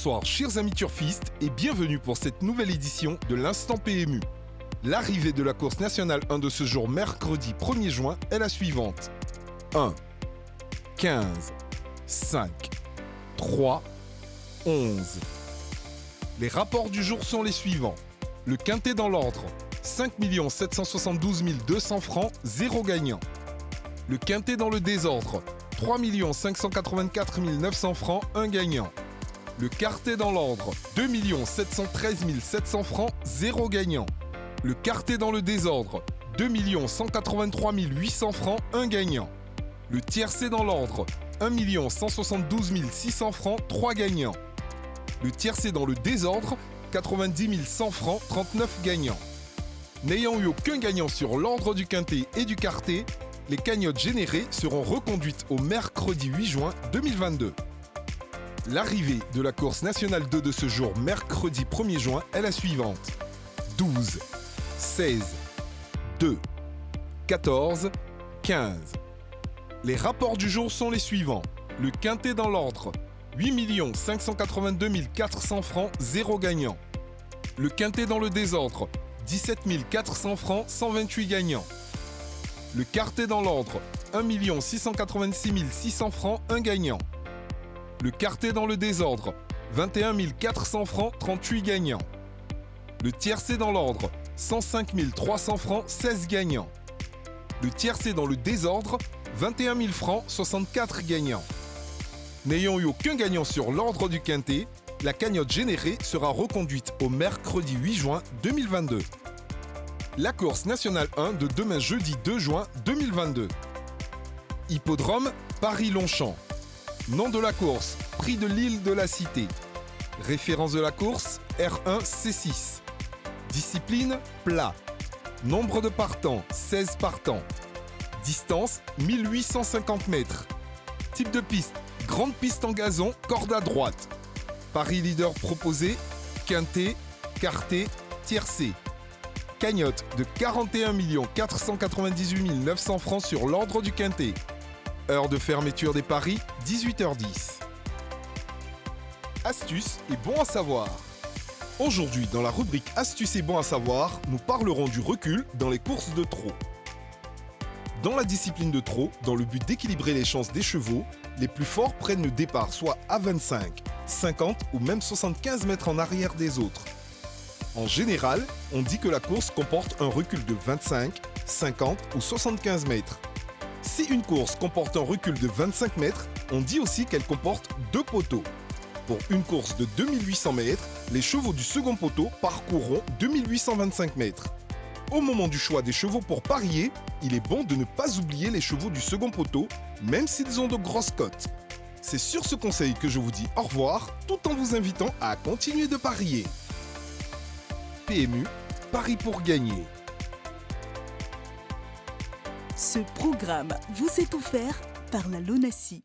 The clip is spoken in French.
Bonsoir chers amis turfistes et bienvenue pour cette nouvelle édition de l'Instant PMU. L'arrivée de la course nationale 1 de ce jour mercredi 1er juin est la suivante. 1, 15, 5, 3, 11. Les rapports du jour sont les suivants. Le quintet dans l'ordre, 5 772 200 francs, 0 gagnant. Le quintet dans le désordre, 3 584 900 francs, 1 gagnant. Le quartet dans l'ordre, 2 713 700 francs, 0 gagnant. Le quartet dans le désordre, 2 183 800 francs, 1 gagnant. Le tiercé dans l'ordre, 1 172 600 francs, 3 gagnants. Le tiercé dans le désordre, 90 100 francs, 39 gagnants. N'ayant eu aucun gagnant sur l'ordre du quintet et du quartet, les cagnottes générées seront reconduites au mercredi 8 juin 2022. L'arrivée de la course nationale 2 de ce jour mercredi 1er juin est la suivante. 12, 16, 2, 14, 15. Les rapports du jour sont les suivants. Le quintet dans l'ordre, 8 582 400 francs, 0 gagnant. Le quintet dans le désordre, 17 400 francs, 128 gagnants. Le quartet dans l'ordre, 1 686 600 francs, 1 gagnant. Le quartet dans le désordre, 21 400 francs, 38 gagnants. Le tiercé dans l'ordre, 105 300 francs, 16 gagnants. Le tiercé dans le désordre, 21 000 francs, 64 gagnants. N'ayant eu aucun gagnant sur l'ordre du quintet, la cagnotte générée sera reconduite au mercredi 8 juin 2022. La course nationale 1 de demain jeudi 2 juin 2022. Hippodrome Paris-Longchamp. Nom de la course, prix de l'île de la Cité. Référence de la course, R1-C6. Discipline, plat. Nombre de partants, 16 partants. Distance, 1850 mètres. Type de piste, grande piste en gazon, corde à droite. Paris leader proposé, quintet, quartet, tiercé. Cagnotte de 41 498 900 francs sur l'ordre du quintet. Heure de fermeture des paris, 18h10. Astuces et bons à savoir. Aujourd'hui, dans la rubrique Astuces et bons à savoir, nous parlerons du recul dans les courses de trot. Dans la discipline de trot, dans le but d'équilibrer les chances des chevaux, les plus forts prennent le départ soit à 25, 50 ou même 75 mètres en arrière des autres. En général, on dit que la course comporte un recul de 25, 50 ou 75 mètres. Si une course comporte un recul de 25 mètres, on dit aussi qu'elle comporte 2 poteaux. Pour une course de 2800 mètres, les chevaux du second poteau parcourront 2825 mètres. Au moment du choix des chevaux pour parier, il est bon de ne pas oublier les chevaux du second poteau, même s'ils ont de grosses cotes. C'est sur ce conseil que je vous dis au revoir, tout en vous invitant à continuer de parier. PMU, Paris pour gagner. Ce programme vous est offert par la LONASI.